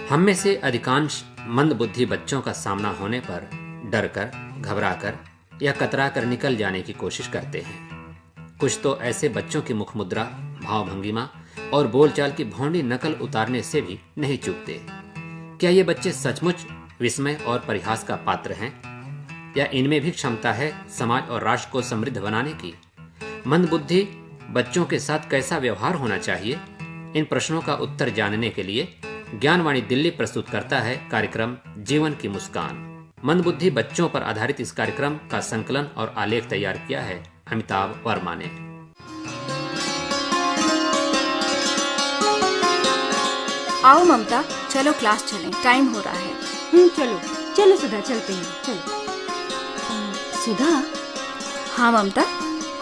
हम में से अधिकांश मंदबुद्धि बच्चों का सामना होने पर डर कर, घबरा कर या कतरा कर निकल जाने की कोशिश करते हैं। कुछ तो ऐसे बच्चों की मुख मुद्रा, भाव भंगिमा और बोलचाल की भौंडी नकल उतारने से भी नहीं चूकते। क्या ये बच्चे सचमुच विस्मय और परिहास का पात्र हैं, या इनमें भी क्षमता है समाज और राष्ट्र को समृद्ध बनाने की? मंदबुद्धि बच्चों के साथ कैसा व्यवहार होना चाहिए? इन प्रश्नों का उत्तर जानने के लिए ज्ञानवाणी दिल्ली प्रस्तुत करता है कार्यक्रम जीवन की मुस्कान। मंदबुद्धि बच्चों पर आधारित इस कार्यक्रम का संकलन और आलेख तैयार किया है अमिताभ वर्मा ने। आओ ममता, चलो क्लास चलें, टाइम हो रहा है। चलो चलो सुधा, चलते हैं, चलो। सुधा। हाँ ममता।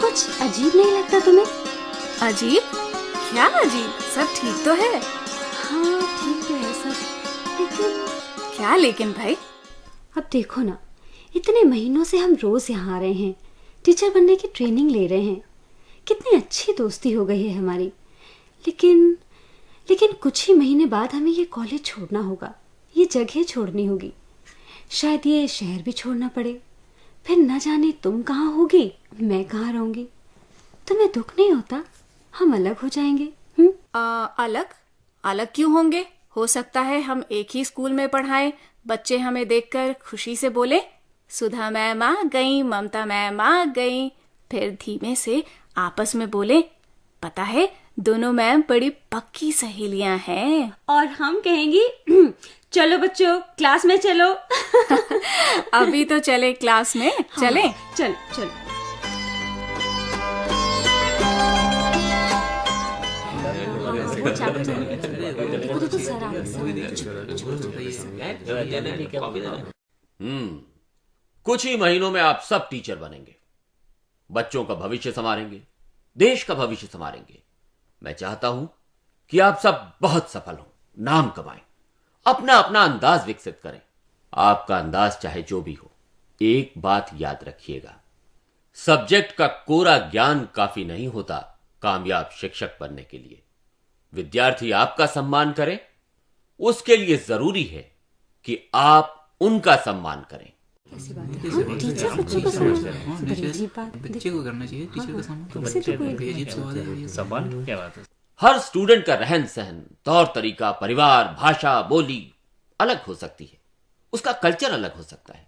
कुछ अजीब नहीं लगता तुम्हें? अजीब? क्या अजीब? सब ठीक तो है। हाँ ठीक तो है सब, लेकिन क्या लेकिन भाई? अब देखो ना, इतने महीनों से हम रोज यहाँ आ रहे हैं, टीचर बनने की ट्रेनिंग ले रहे हैं, कितनी अच्छी दोस्ती हो गई है हमारी। लेकिन कुछ ही महीने बाद हमें ये कॉलेज छोड़ना होगा, ये जगह छोड़नी होगी, शायद ये शहर भी छोड़ना पड़े। फिर न जाने तुम कहाँ होगी, मैं कहाँ रहूंगी। तुम्हें दुख नहीं होता हम अलग हो जाएंगे? अलग? अलग क्यों होंगे? हो सकता है हम एक ही स्कूल में पढ़ाएं, बच्चे हमें देखकर खुशी से बोले, सुधा मैम आ गई, ममता मैम आ गई। फिर धीमे से आपस में बोले, पता है दोनों मैम बड़ी पक्की सहेलियां हैं। और हम कहेंगी, चलो बच्चों क्लास में चलो। अभी तो चले क्लास में। हाँ, चले चल चल। कुछ ही महीनों में आप सब टीचर बनेंगे, बच्चों का भविष्य संवारेंगे, देश का भविष्य संवारेंगे। मैं चाहता हूं कि आप सब बहुत सफल हों, नाम कमाएं, अपना अपना अंदाज विकसित करें। आपका अंदाज चाहे जो भी हो, एक बात याद रखिएगा, सब्जेक्ट का कोरा ज्ञान काफी नहीं होता कामयाब शिक्षक बनने के लिए। विद्यार्थी आपका सम्मान करें, उसके लिए जरूरी है कि आप उनका सम्मान करें। टीचर बच्चों को बच्चे को करना चाहिए टीचर का सम्मान। क्या बात है? हर स्टूडेंट का रहन सहन, तौर तरीका, परिवार, भाषा, बोली अलग हो सकती है, उसका कल्चर अलग हो सकता है,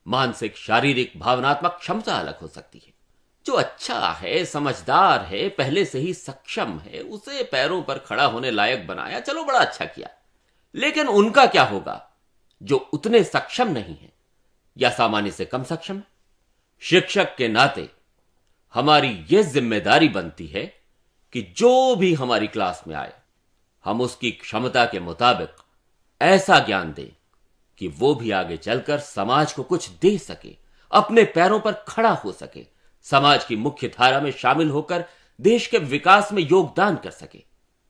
मानसिक, शारीरिक, भावनात्मक क्षमता अलग हो सकती है। जो अच्छा है, समझदार है, पहले से ही सक्षम है, उसे पैरों पर खड़ा होने लायक बनाया, चलो बड़ा अच्छा किया। लेकिन उनका क्या होगा जो उतने सक्षम नहीं है या सामान्य से कम सक्षम है? शिक्षक के नाते हमारी यह जिम्मेदारी बनती है कि जो भी हमारी क्लास में आए, हम उसकी क्षमता के मुताबिक ऐसा ज्ञान दें कि वो भी आगे चलकर समाज को कुछ दे सके, अपने पैरों पर खड़ा हो सके, समाज की मुख्य धारा में शामिल होकर देश के विकास में योगदान कर सके।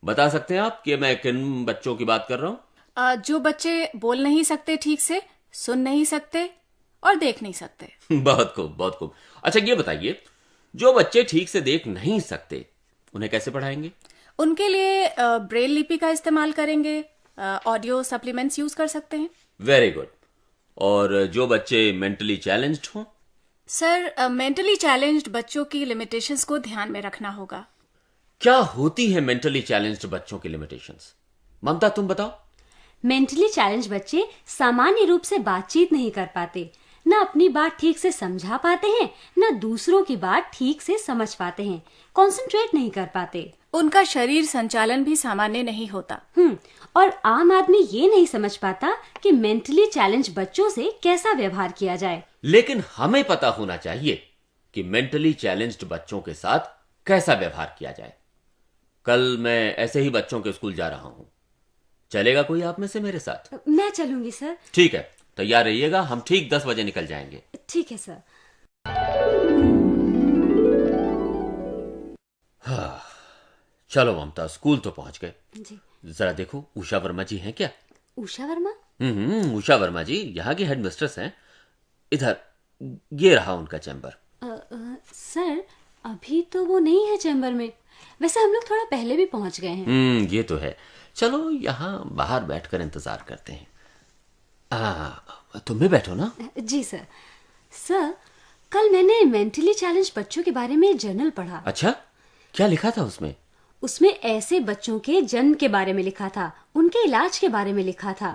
बता सकते हैं आप कि मैं किन बच्चों की बात कर रहा हूं? जो बच्चे बोल नहीं सकते ठीक से, सुन नहीं सकते और देख नहीं सकते। बहुत खूब, बहुत खूब। अच्छा ये बताइए, जो बच्चे ठीक से देख नहीं सकते उन्हें कैसे पढ़ाएंगे? उनके लिए ब्रेल लिपि का इस्तेमाल करेंगे, ऑडियो सप्लीमेंट्स यूज कर सकते हैं। Very good. और जो बच्चे मेंटली चैलेंज्ड हों? सर, मेंटली चैलेंज्ड बच्चों की लिमिटेशंस को ध्यान में रखना होगा। क्या होती है मेंटली चैलेंज्ड बच्चों की लिमिटेशंस? ममता तुम बताओ। मेंटली चैलेंज बच्चे सामान्य रूप से बातचीत नहीं कर पाते, न अपनी बात ठीक से समझा पाते हैं, न दूसरों की बात ठीक से समझ पाते हैं, कंसंट्रेट नहीं कर पाते। उनका शरीर संचालन भी सामान्य नहीं होता। और आम आदमी ये नहीं समझ पाता कि मेंटली चैलेंज बच्चों से कैसा व्यवहार किया जाए। लेकिन हमें पता होना चाहिए कि मेंटली चैलेंज्ड बच्चों के साथ कैसा व्यवहार किया जाए। कल मैं ऐसे ही बच्चों के स्कूल जा रहा हूं, चलेगा कोई आप में से मेरे साथ? मैं चलूंगी सर। ठीक है, तैयार रहिएगा, हम ठीक 10 बजे निकल जाएंगे। ठीक है सर। हाँ, चलो ममता, स्कूल तो पहुंच गए। जी। जरा देखो उषा वर्मा जी हैं क्या? उषा वर्मा? उषा वर्मा जी यहाँ की हेड मिस्ट्रेस हैं। इधर ये रहा उनका चैम्बर। सर अभी तो वो नहीं है चैम्बर में, वैसे हम लोग थोड़ा पहले भी पहुंच गए हैं। ये तो है। चलो यहाँ बाहर बैठकर इंतजार करते हैं। तुम भी बैठो ना। जी सर। सर, कल मैंने मेंटली चैलेंज बच्चों के बारे में जर्नल पढ़ा। अच्छा, क्या लिखा था उसमें? उसमें ऐसे बच्चों के जन्म के बारे में लिखा था, उनके इलाज के बारे में लिखा था।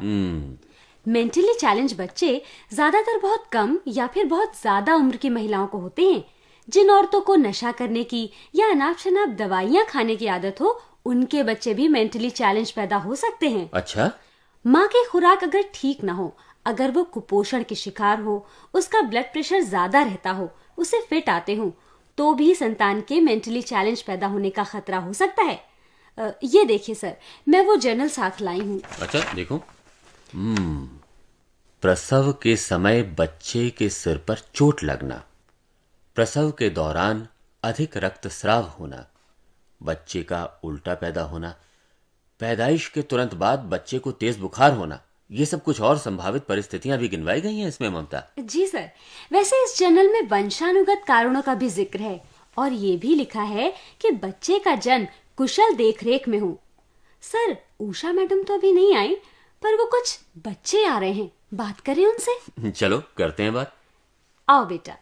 मेंटली चैलेंज बच्चे ज्यादातर बहुत कम या फिर बहुत ज्यादा उम्र की महिलाओं को होते हैं। जिन औरतों को नशा करने की या अनाप शनाप दवाइयाँ खाने की आदत हो, उनके बच्चे भी मेंटली चैलेंज पैदा हो सकते हैं। अच्छा, माँ की खुराक अगर ठीक ना हो, अगर वो कुपोषण के शिकार हो, उसका ब्लड प्रेशर ज्यादा रहता हो, उसे फिट आते हो, तो भी संतान के मेंटली चैलेंज पैदा होने का खतरा हो सकता है। ये देखिए सर, मैं वो जर्नल साथ लाई हूँ। अच्छा देखो। प्रसव के समय बच्चे के सिर पर चोट लगना, प्रसव के दौरान अधिक रक्तस्राव होना, बच्चे का उल्टा पैदा होना, पैदाइश के तुरंत बाद बच्चे को तेज बुखार होना, ये सब कुछ और संभावित परिस्थितियां भी गिनवाई गई हैं इसमें ममता। जी सर, वैसे इस जर्नल में वंशानुगत कारणों का भी जिक्र है और ये भी लिखा है कि बच्चे का जन्म कुशल देखरेख में हो। सर, उषा मैडम तो अभी नहीं आई, पर वो कुछ बच्चे आ रहे हैं, बात करें उनसे। चलो करते हैं बात। आओ बेटा।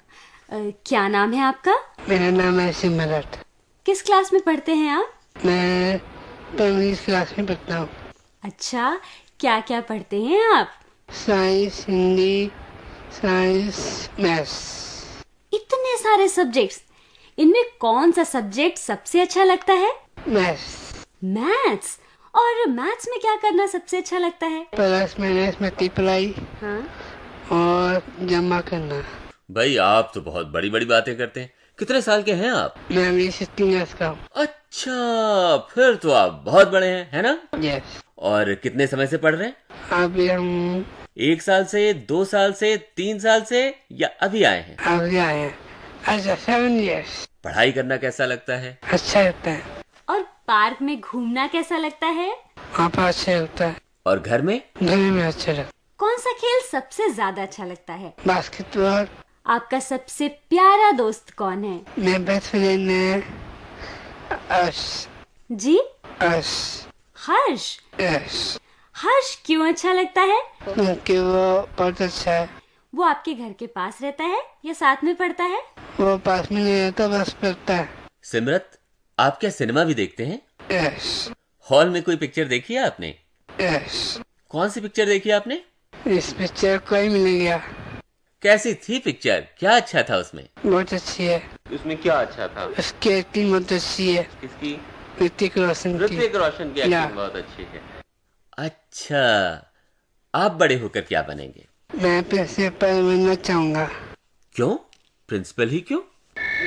क्या नाम है आपका? मेरा नाम है सिमरत। किस क्लास में पढ़ते हैं आप? मैं प्राइमरी क्लास में पढ़ता हूँ। अच्छा, क्या क्या पढ़ते हैं आप? Science, Hindi, science, maths. इतने सारे सब्जेक्ट्स, इनमें कौन सा सब्जेक्ट सबसे अच्छा लगता है? मैथ्स। मैथ्स? और मैथ्स में क्या करना सबसे अच्छा लगता है? प्लस माइनस मल्टीप्लाई हाँ? और जमा करना। भाई आप तो बहुत बड़ी बड़ी बातें करते हैं। कितने साल के हैं आप? मैं अभी 16 इयर्स का हूँ। अच्छा, फिर तो आप बहुत बड़े हैं, है ना? यस। और कितने समय से पढ़ रहे हैं? अभी हम 1 साल से, 2 साल से, 3 साल से, या अभी आए हैं? अभी आए हैं। अच्छा, 7 इयर्स। पढ़ाई करना कैसा लगता है? अच्छा लगता है। और पार्क में घूमना कैसा लगता है? वहाँ पर अच्छा लगता है। और घर में? घर में अच्छा लगता है। कौन सा खेल सबसे ज्यादा अच्छा लगता है? बास्केटबॉल। आपका सबसे प्यारा दोस्त कौन है? मेरे बेस्ट फ्रेंड है अर्श। जी? अर्श। हर्ष? यस। हर्ष क्यों अच्छा लगता है? क्योंकि वो बहुत अच्छा है। वो आपके घर के पास रहता है या साथ में पढ़ता है? वो पास में नहीं रहता, बस पढ़ता है। सिमरत, आप क्या सिनेमा भी देखते हैं? यस। हॉल में कोई पिक्चर देखी है आपने? यस। कौन सी पिक्चर देखी आपने? इस पिक्चर को ही मिल गया। कैसी थी पिक्चर? क्या अच्छा था उसमें? बहुत अच्छी है। उसमें क्या अच्छा था? उसकी एक्टिंग बहुत अच्छी है। किसकी? ऋतिक रोशन की। ऋतिक रोशन की या। एक्टिंग बहुत अच्छी है। अच्छा, आप बड़े होकर क्या बनेंगे? मैं प्रिंसिपल बनना चाहूँगा। क्यों? प्रिंसिपल ही क्यों?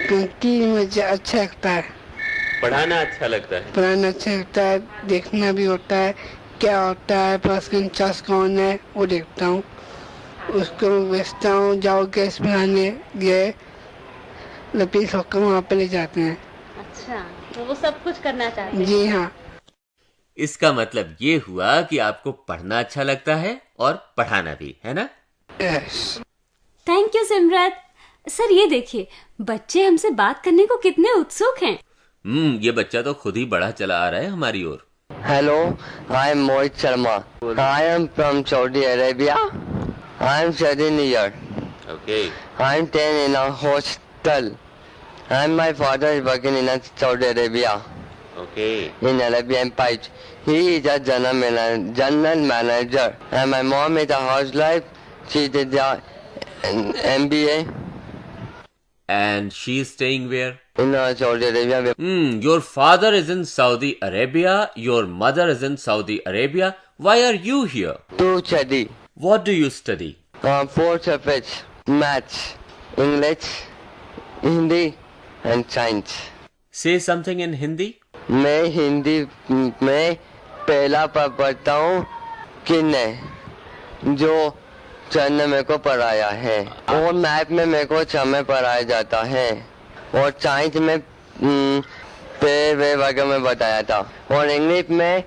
क्योंकि मुझे अच्छा लगता है। पढ़ाना अच्छा लगता है। पढ़ाना अच्छा लगता है, देखना भी होता है क्या होता है, पास का इंचार्ज कौन है वो देखता हूँ, उसको बेचता हूँ। जाओ गैस बनाने गए, लपीस होकर वहाँ पे ले जाते हैं। अच्छा, तो वो सब कुछ करना चाहते हैं। जी हाँ। इसका मतलब ये हुआ कि आपको पढ़ना अच्छा लगता है और पढ़ाना भी, है ना? Yes. Thank you Simrat. Sir, ये देखिए, बच्चे हमसे बात करने को कितने उत्सुक हैं। ये बच्चा तो खुद ही बढ़ा चला आ रहा है हमारी ओर। Hello, I am Mohit Sharma. I am from Saudi Arabia. I am studying here. Okay. I am 10 in a hostel. And my father is working in Saudi Arabia Okay. in Arabian Pipes. He is a general manager. And my mom is a housewife. She did the MBA And she is staying where? in Saudi Arabia. Your father is in Saudi Arabia. Your mother is in Saudi Arabia. Why are you here? To study. What do you study? 4 subjects. Maths, English, Hindi and Science. Say something in Hindi. मैं हिंदी में पहला पढ़ता हूँ किन्ने, जो sir ने मेरे को पढ़ाया है, और मैथ में मेरे को समय पढ़ाया जाता है, और साइंस में पेड़ वे वगैरह में बताया था, और इंग्लिश में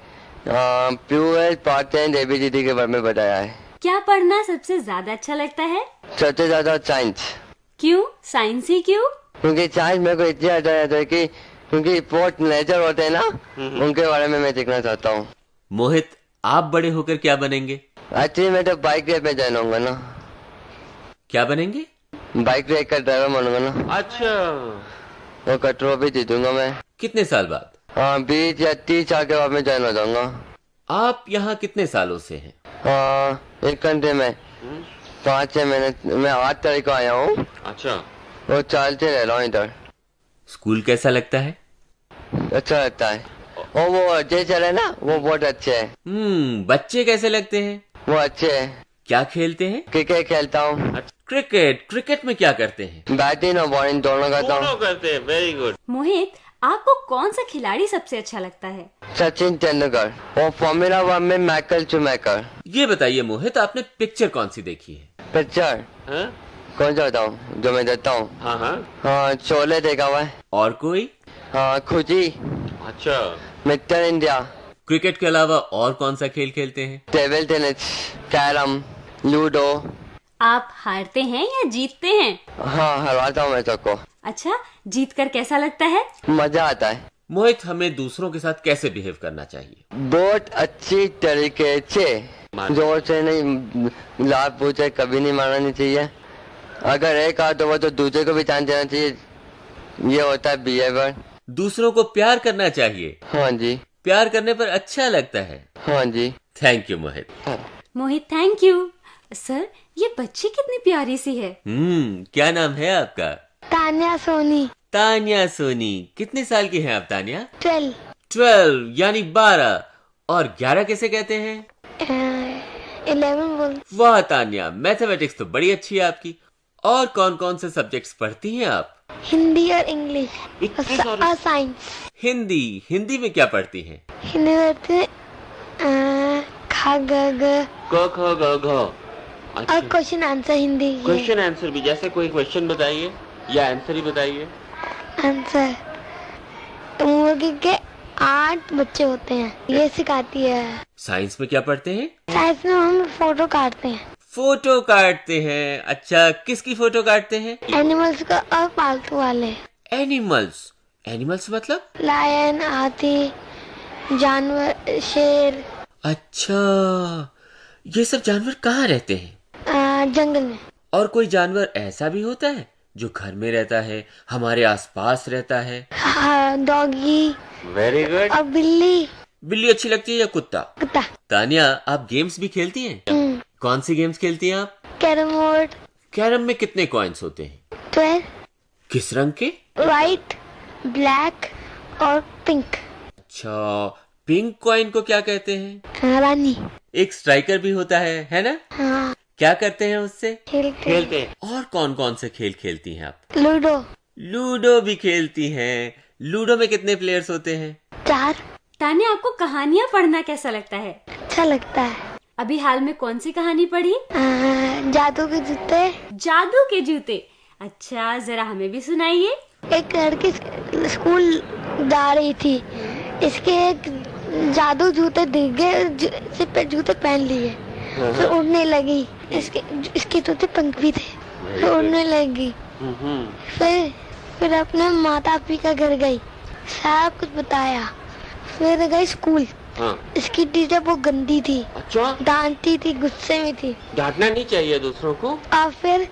प्यूअर पार्ट एबीसीडी के बारे में बताया है। क्या पढ़ना सबसे ज्यादा अच्छा लगता है? सबसे ज्यादा साइंस। क्यों? साइंस ही क्यों? क्योंकि साइंस मेरे को इसलिए आता है कि क्योंकि बहुत नेचर होते हैं ना, उनके बारे में मैं सीखना चाहता हूँ। मोहित, आप बड़े होकर क्या बनेंगे? एक्चुअली मैं तो बाइक रेस में ज्वाइन होऊंगा ना। क्या बनेंगे? बाइक रेस का ड्राइवर बनूंगा ना। अच्छा। वो का ट्रॉफी जीतूंगा मैं। कितने साल बाद? हाँ, 20 या 30 साल के बाद में ज्वाइन हो जाऊंगा। आप यहाँ कितने सालों से हैं? हाँ, एक घंटे में 5-6 महीने। मैं 8 तारीख को आया हूँ। अच्छा। वो 4 से रह रहा हूँ इधर। स्कूल कैसा लगता है? अच्छा लगता है। और वो अजय सर है ना, वो बहुत अच्छे हैं। बच्चे कैसे लगते हैं? वो अच्छे हैं। क्या खेलते हैं? क्रिकेट खेलता हूँ। क्रिकेट। क्रिकेट में क्या करते हैं? बैटिंग और बॉलिंग दोनों करता हूँ। करते हैं। Very good. मोहित, आपको कौन सा खिलाड़ी सबसे अच्छा लगता है? सचिन तेंदुलकर और फॉर्मूला 1 में माइकल शूमेकर। ये बताइए मोहित, आपने पिक्चर कौन सी देखी है? पिक्चर कौन सा बताऊँ जो मैं देखता हूँ? हाँ, शोले देखा हुआ है। और कोई? हाँ, खुशी। अच्छा। Mister India. क्रिकेट के अलावा और कौन सा खेल खेलते हैं? Table tennis, carrom, ludo. आप हारते हैं या जीतते हैं? हाँ, हरवाता हूँ मैं सबको। अच्छा, जीतकर कैसा लगता है? मजा आता है। मोहित, हमें दूसरों के साथ कैसे बिहेव करना चाहिए? बहुत अच्छी तरीके से, जोर से नहीं, लाभ पूछे कभी नहीं मारना नहीं चाहिए। अगर एक हाथ हुआ तो दूसरे को भी चांस देना चाहिए। ये होता है बिहेवियर। दूसरों को प्यार करना चाहिए। हाँ जी। प्यार करने पर अच्छा लगता है। हाँ जी। Thank you Mohit. Mohit, thank you. Sir, ये बच्ची कितनी प्यारी सी है। क्या नाम है आपका? तान्या सोनी। तान्या सोनी। कितने साल की हैं आप तान्या? 12 यानी 12। और 11 कैसे कहते हैं? 11 बोल। वाह तान्या, मैथमेटिक्स तो बड़ी अच्छी है आपकी। और कौन कौन से सब्जेक्ट्स पढ़ती हैं आप? हिंदी और इंग्लिश और साइंस। हिंदी में क्या पढ़ती हैं? हिंदी पढ़ते हैं खा ग ग क ख ग घ। और question answer Hindi. Question answer भी, जैसे कोई क्वेश्चन बताइए या आंसर ही बताइए। आंसर मुर्गी के 8 बच्चे होते हैं, ये सिखाती है। साइंस में क्या पढ़ते हैं? साइंस में हम फोटो काटते हैं। फोटो काटते हैं। अच्छा, किसकी फोटो काटते हैं? एनिमल्स का और पालतू वाले। एनिमल्स मतलब? लायन, हाथी, जानवर, शेर। अच्छा, ये सब जानवर कहाँ रहते हैं? जंगल में। और कोई जानवर ऐसा भी होता है जो घर में रहता है, हमारे आसपास रहता है? हाँ, डॉगी। Very good. और बिल्ली। बिल्ली अच्छी लगती है या कुत्ता? कुत्ता। तान्या, आप गेम्स भी खेलती हैं? कौन सी गेम्स खेलती हैं आप? Carrom board. कैरम में कितने कॉइन्स होते हैं? 12। किस रंग के? व्हाइट, ब्लैक और पिंक। अच्छा, पिंक कॉइन को क्या कहते हैं? रानी। एक स्ट्राइकर भी होता है ना? हाँ। क्या करते हैं उससे? खेलते हैं। और कौन कौन से खेल खेलती हैं आप? लूडो भी खेलती हैं। लूडो में कितने प्लेयर्स होते हैं? 4। तान्या, आपको कहानियाँ पढ़ना कैसा लगता है? अच्छा लगता है। अभी हाल में कौन सी कहानी पढ़ी? जादू के जूते। जादू के जूते। अच्छा, जरा हमें भी सुनाइए। एक लड़की स्कूल जा रही थी, इसके एक जादू जूते दिख गए, जूते पहन लिए, फिर उड़ने लगी। इसके जूते पंख भी थे, फिर उड़ने लगी। फिर अपने माता पिता घर गई, सब कुछ बताया। फिर गई स्कूल। इसकी टीचर बहुत गंदी थी। अच्छा। डांटती थी, गुस्से में थी। डांटना नहीं चाहिए दूसरों को। और फिर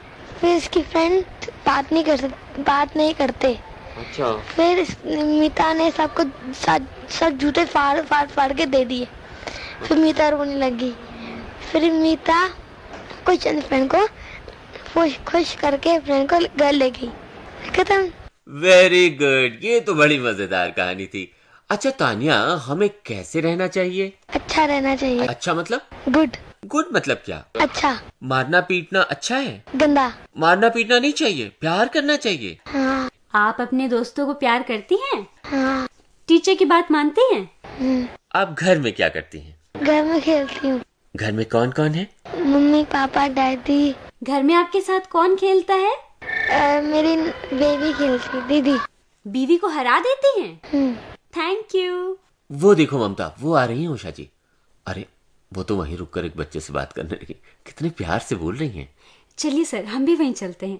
इसकी फ्रेंड बात नहीं करते। अच्छा। फिर मीता ने सबको सब जूते फाड़ के दे दिए। फिर मीता रोने लगी। फिर मीता कुछ फ्रेंड को खुश करके फ्रेंड को घर ले गई। खत्म। वेरी गुड, ये तो बड़ी मजेदार कहानी थी। अच्छा तान्या, हमें कैसे रहना चाहिए? अच्छा रहना चाहिए। अच्छा मतलब? गुड मतलब क्या? अच्छा। मारना पीटना अच्छा है? गंदा। मारना पीटना नहीं चाहिए, प्यार करना चाहिए। हाँ। आप अपने दोस्तों को प्यार करती हैं? हाँ। टीचर की बात मानती हैं? आप घर में क्या करती हैं? घर में खेलती हूँ। घर में कौन कौन है? मम्मी, पापा, डैडी। घर में आपके साथ कौन खेलता है? मेरी बेबी खेलती, दीदी। बीवी को हरा देती हैं? Thank you. वो देखो ममता, वो आ रही है उषा जी। अरे, वो तो वहीं रुककर एक बच्चे से बात करने लगी। कितने प्यार से बोल रही हैं। चलिए सर, हम भी वहीं चलते हैं।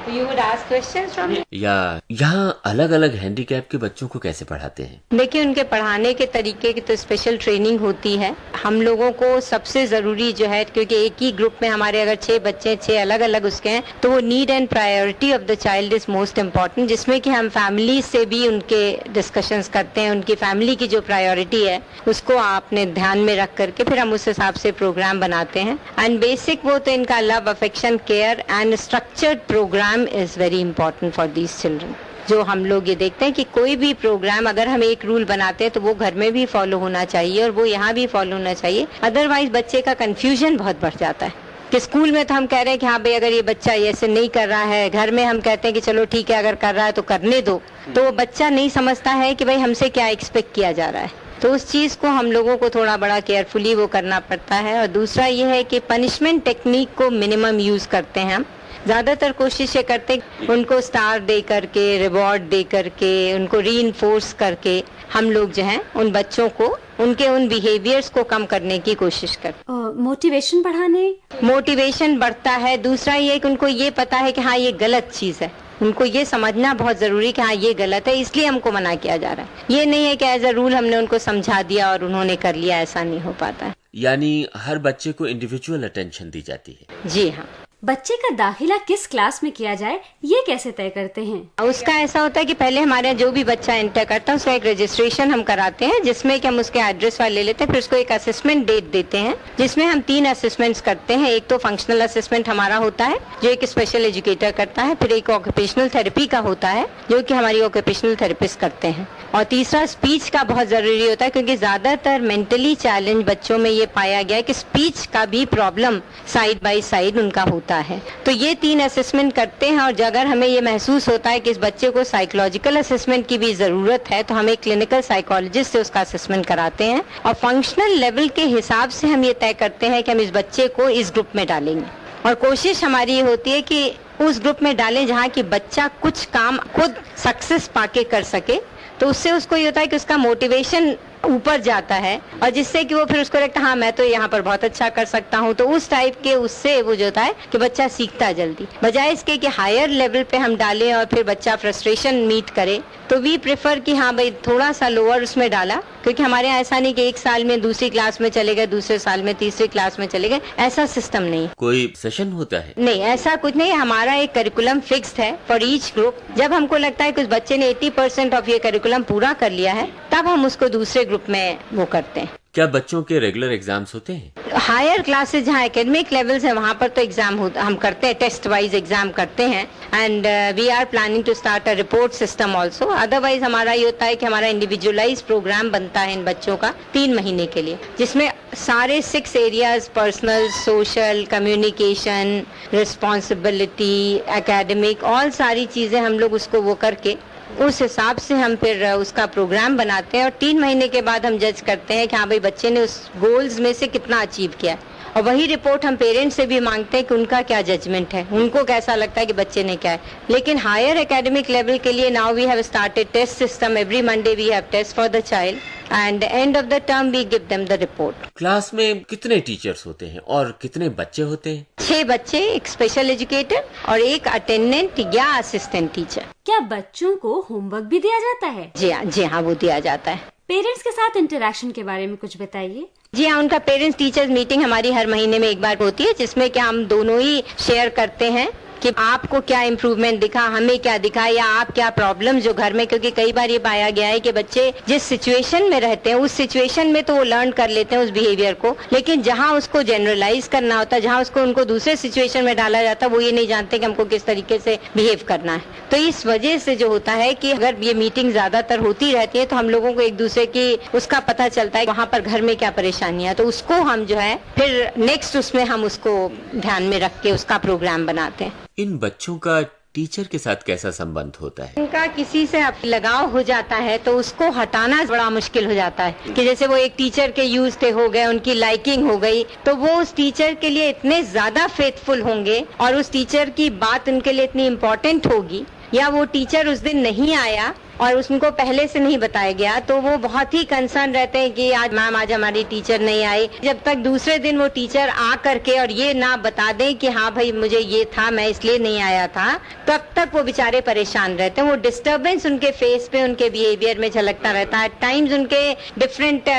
You would ask questions from me? या यहाँ अलग अलग हैंडीकैप के बच्चों को कैसे पढ़ाते हैं? देखिए, उनके पढ़ाने के तरीके की तो स्पेशल ट्रेनिंग होती है। हम लोगों को सबसे जरूरी जो है, क्योंकि एक ही ग्रुप में हमारे अगर 6 बच्चे 6 अलग अलग उसके हैं, तो वो need and priority of the child is most important, जिसमें कि हम फैमिली से भी उनके डिस्कशंस करते हैं। उनकी फैमिली की जो प्रायोरिटी है उसको आपने ध्यान में रख करके फिर हम उस हिसाब से प्रोग्राम बनाते हैं। एंड बेसिक वो तो इनका love, affection, care and structured program is very important for these children. जो हम लोग ये देखते हैं कि कोई भी प्रोग्राम अगर हम एक रूल बनाते हैं तो वो घर में भी फॉलो होना चाहिए और वो यहाँ भी फॉलो होना चाहिए। अदरवाइज बच्चे का कंफ्यूजन बहुत बढ़ जाता है कि स्कूल में तो हम कह रहे हैं कि हाँ भाई अगर ये बच्चा ऐसे नहीं कर रहा है, घर में हम कहते हैं कि चलो ठीक है अगर कर रहा है तो करने दो, तो वो बच्चा नहीं समझता है कि भाई हमसे क्या एक्सपेक्ट किया जा रहा है। तो उस चीज को हम लोगों को थोड़ा बड़ा केयरफुली वो करना पड़ता है। और दूसरा ये है कि पनिशमेंट टेक्निक को मिनिमम यूज करते हैं हम। ज्यादातर कोशिश ये करते हैं उनको स्टार दे करके, रिवॉर्ड दे करके, उनको रीइंफोर्स करके हम लोग जो हैं उन बच्चों को उनके उन बिहेवियर्स को कम करने की कोशिश करते हैं। मोटिवेशन बढ़ाने, मोटिवेशन बढ़ता है। दूसरा ये कि उनको ये पता है कि हाँ ये गलत चीज है, उनको ये समझना बहुत जरूरी कि हाँ ये गलत है इसलिए हमको मना किया जा रहा है। ये नहीं है कि एज अ रूल हमने उनको समझा दिया और उन्होंने कर लिया, ऐसा नहीं हो पाता है। यानी हर बच्चे को इंडिविजुअल अटेंशन दी जाती है। जी हाँ। बच्चे का दाखिला किस क्लास में किया जाए ये कैसे तय करते हैं? उसका ऐसा होता है कि पहले हमारे यहाँ जो भी बच्चा एंटर करता है उसका एक रजिस्ट्रेशन हम कराते हैं, जिसमें कि हम उसके एड्रेस फाइल ले लेते हैं, फिर उसको एक असेसमेंट डेट देते हैं, जिसमें हम 3 असेसमेंट्स करते हैं। एक तो फंक्शनल असेसमेंट हमारा होता है जो एक स्पेशल एजुकेटर करता है, फिर एक ऑक्यूपेशनल थेरेपी का होता है जो कि हमारी ऑक्यूपेशनल थेरेपिस्ट करते हैं, और तीसरा स्पीच का बहुत जरूरी होता है, क्योंकि ज्यादातर मेंटली चैलेंज बच्चों में ये पाया गया है कि स्पीच का भी प्रॉब्लम साइड बाय साइड उनका होता है। तो ये 3 असेसमेंट करते हैं, और अगर हमें ये महसूस होता है कि इस बच्चे को साइकोलॉजिकल असेसमेंट की भी जरूरत है तो हम एक क्लिनिकल साइकोलॉजिस्ट से उसका असेसमेंट कराते हैं, और फंक्शनल लेवल के हिसाब से हम ये तय करते हैं कि हम इस बच्चे को इस ग्रुप में डालेंगे। और कोशिश हमारी ये होती है कि उस ग्रुप में डालें जहाँ की बच्चा कुछ काम खुद सक्सेस पाके कर सके, तो उससे उसको ये होता है कि उसका मोटिवेशन ऊपर जाता है, और जिससे कि वो फिर उसको लगता है हाँ मैं तो यहाँ पर बहुत अच्छा कर सकता हूँ। तो उस टाइप के उससे वो जो होता है कि बच्चा सीखता है जल्दी, बजाय इसके कि हायर लेवल पे हम डालें और फिर बच्चा फ्रस्ट्रेशन मीट करे। तो वी प्रेफर कि हाँ भाई थोड़ा सा लोअर उसमें डाला, क्योंकि हमारे यहाँ ऐसा नहीं कि एक साल में दूसरी क्लास में चले गए, दूसरे साल में तीसरी क्लास में चले गए, ऐसा सिस्टम नहीं। कोई सेशन होता है? नहीं, ऐसा कुछ नहीं। हमारा एक करिकुलम फिक्स्ड है फॉर ईच ग्रुप। जब हमको लगता है कि उस बच्चे ने 80% ऑफ ये करिकुलम पूरा कर लिया है, तब हम उसको दूसरे ग्रुप में वो करते हैं। क्या बच्चों के रेगुलर एग्जाम्स होते हैं? हायर क्लासेस जहाँ एकेडमिक लेवल्स है वहाँ पर तो एग्जाम हम करते हैं, टेस्ट वाइज एग्जाम करते हैं, and we are planning to start a report system also. Otherwise हमारा ये होता है कि हमारा इंडिविजुअलाइज प्रोग्राम बनता है इन बच्चों का 3 महीने के लिए, जिसमें सारे 6 areas, personal, social, communication, responsibility, academic, all सारी चीजें हम लोग उसको वो करके उस हिसाब से हम फिर उसका प्रोग्राम बनाते हैं, और 3 महीने के बाद हम जज करते हैं कि हाँ भाई बच्चे ने उस गोल्स में से कितना अचीव किया है। और वही रिपोर्ट हम पेरेंट्स से भी मांगते हैं कि उनका क्या जजमेंट है, उनको कैसा लगता है कि बच्चे ने क्या है। लेकिन हायर एकेडमिक लेवल के लिए now we have started test system. Every Monday we have test for the child, and end of the term we give them the report. Class में कितने टीचर्स होते हैं और कितने बच्चे होते हैं? 6 बच्चे, एक स्पेशल एजुकेटर और एक अटेंडेंट या असिस्टेंट टीचर। क्या बच्चों को होमवर्क भी दिया जाता है? जी हाँ, वो दिया जाता है। पेरेंट्स के साथ इंटरेक्शन के बारे में कुछ बताइए। जी हाँ, उनका पेरेंट्स टीचर्स मीटिंग हमारी हर महीने में एक बार होती है, जिसमें कि हम दोनों ही शेयर करते हैं कि आपको क्या इम्प्रूवमेंट दिखा, हमें क्या दिखा, या आप क्या प्रॉब्लम जो घर में, क्योंकि कई बार ये पाया गया है कि बच्चे जिस सिचुएशन में रहते हैं उस सिचुएशन में तो वो लर्न कर लेते हैं उस बिहेवियर को, लेकिन जहाँ उसको जनरलाइज करना होता है, जहाँ उसको उनको दूसरे सिचुएशन में डाला जाता है, वो ये नहीं जानते कि हमको किस तरीके से बिहेव करना है। तो इस वजह से जो होता है कि अगर ये मीटिंग ज्यादातर होती रहती है तो हम लोगों को एक दूसरे की उसका पता चलता है वहाँ पर घर में क्या परेशानियां, तो उसको हम जो है फिर नेक्स्ट उसमें हम उसको ध्यान में रख के उसका प्रोग्राम बनाते हैं। इन बच्चों का टीचर के साथ कैसा संबंध होता है? उनका किसी से लगाव हो जाता है तो उसको हटाना बड़ा मुश्किल हो जाता है, कि जैसे वो एक टीचर के यूज थे हो गए, उनकी लाइकिंग हो गई, तो वो उस टीचर के लिए इतने ज्यादा फेथफुल होंगे और उस टीचर की बात उनके लिए इतनी इम्पोर्टेंट होगी, या वो टीचर उस दिन नहीं आया और उनको पहले से नहीं बताया गया, तो वो बहुत ही कंसर्न रहते हैं कि आज मैम आज हमारी टीचर नहीं आई। जब तक दूसरे दिन वो टीचर आ करके और ये ना बता दें कि हाँ भाई मुझे ये था, मैं इसलिए नहीं आया था, तब तक वो बेचारे परेशान रहते हैं। वो डिस्टर्बेंस उनके फेस पे, उनके बिहेवियर में झलकता रहता है। टाइम्स उनके डिफरेंट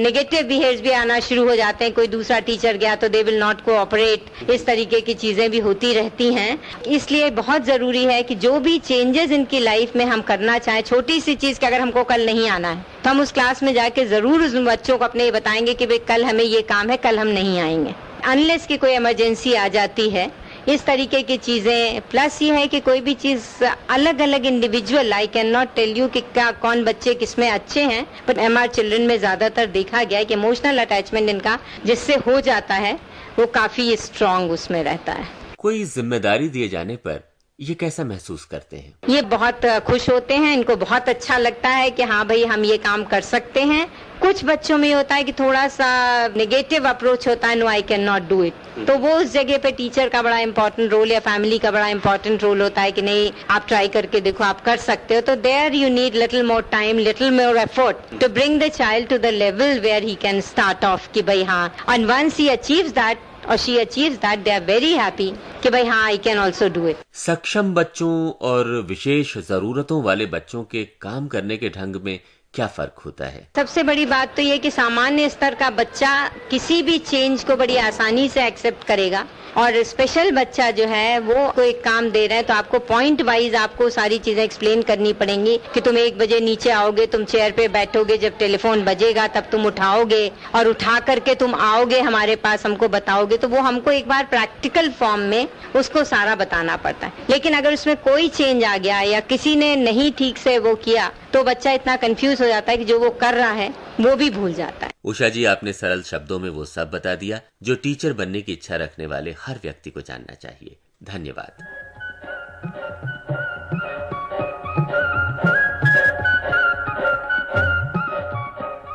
नेगेटिव बिहेवियर्स भी आना शुरू हो जाते हैं। कोई दूसरा टीचर गया तो दे विल नॉट कोऑपरेट, इस तरीके की चीजें भी होती रहती हैं। इसलिए बहुत जरूरी है कि जो भी चेंजेस इनकी लाइफ में हम करना चाहें, छोटी सी चीज कि अगर हमको कल नहीं आना है तो हम उस क्लास में जाके जरूर उस बच्चों को अपने बताएंगे कि भाई कल हमें ये काम है, कल हम नहीं आएंगे, अनलेस की कोई इमरजेंसी आ जाती है। इस तरीके की चीजें। प्लस ये है कि कोई भी चीज अलग अलग individual, I can not tell you कि क्या कौन बच्चे किसमें अच्छे हैं, बट MR चिल्ड्रन में ज्यादातर देखा गया है कि इमोशनल अटैचमेंट इनका जिससे हो जाता है वो काफी स्ट्रांग उसमें रहता है। कोई जिम्मेदारी दिए जाने पर ये कैसा महसूस करते हैं? ये बहुत खुश होते हैं, इनको बहुत अच्छा लगता है कि हाँ भाई हम ये काम कर सकते हैं। कुछ बच्चों में होता है कि थोड़ा सा नेगेटिव अप्रोच होता है, no I can not do it, तो वो उस जगह पे टीचर का बड़ा इंपॉर्टेंट रोल या फैमिली का बड़ा इंपॉर्टेंट रोल होता है कि नहीं आप ट्राई करके देखो, आप कर सकते हो। तो there you need little more time, little more effort to bring the child to the level where he can start off कि भाई हाँ, and once he achieves that और she achieves that, they are very happy कि भाई हाँ I can also do it. सक्षम बच्चों और विशेष जरूरतों वाले बच्चों के काम करने के ढंग में क्या फर्क होता है? सबसे बड़ी बात तो ये कि सामान्य स्तर का बच्चा किसी भी चेंज को बड़ी आसानी से एक्सेप्ट करेगा, और स्पेशल बच्चा जो है वो कोई काम दे रहे हैं तो आपको पॉइंट वाइज आपको सारी चीजें एक्सप्लेन करनी पड़ेंगी कि तुम 1 बजे नीचे आओगे, तुम चेयर पे बैठोगे, जब टेलीफोन बजेगा तब तुम उठाओगे और उठा करके तुम आओगे हमारे पास, हमको बताओगे। तो वो हमको एक बार प्रैक्टिकल फॉर्म में उसको सारा बताना पड़ता है। लेकिन अगर उसमें कोई चेंज आ गया या किसी ने नहीं ठीक से वो किया तो बच्चा इतना कंफ्यूज हो जाता है कि जो वो कर रहा है वो भी भूल जाता है। उषा जी, आपने सरल शब्दों में वो सब बता दिया जो टीचर बनने की इच्छा रखने वाले हर व्यक्ति को जानना चाहिए। धन्यवाद।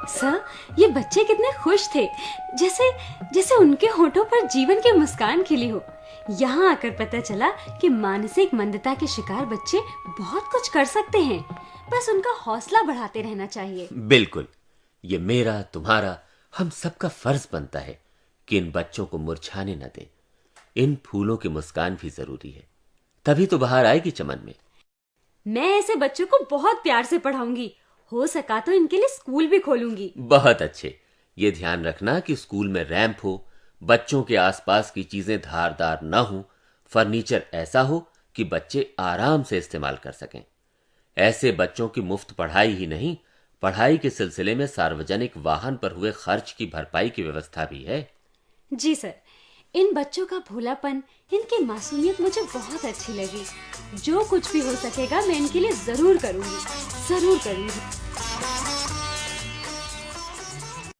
सर, ये बच्चे कितने खुश थे, जैसे जैसे उनके होठों पर जीवन की मुस्कान खिली हो। यहाँ आकर पता चला कि मानसिक मंदता के शिकार बच्चे बहुत कुछ कर सकते हैं, बस उनका हौसला बढ़ाते रहना चाहिए। बिल्कुल, ये मेरा तुम्हारा हम सबका फर्ज बनता है कि इन बच्चों को मुरझाने न दें। इन फूलों की मुस्कान भी जरूरी है, तभी तो बाहर आएगी चमन में। मैं ऐसे बच्चों को बहुत प्यार से पढ़ाऊंगी, हो सका तो इनके लिए स्कूल भी खोलूंगी। बहुत अच्छे। ये ध्यान रखना कि स्कूल में रैंप हो, बच्चों के आसपास की चीजें धारदार न हो, फर्नीचर ऐसा हो कि बच्चे आराम से इस्तेमाल कर सकें। ऐसे बच्चों की मुफ्त पढ़ाई ही नहीं, पढ़ाई के सिलसिले में सार्वजनिक वाहन पर हुए खर्च की भरपाई की व्यवस्था भी है। जी सर, इन बच्चों का भोलापन, इनकी मासूमियत मुझे बहुत अच्छी लगी। जो कुछ भी हो सकेगा मैं इनके लिए जरूर करूंगी, जरूर करूंगी।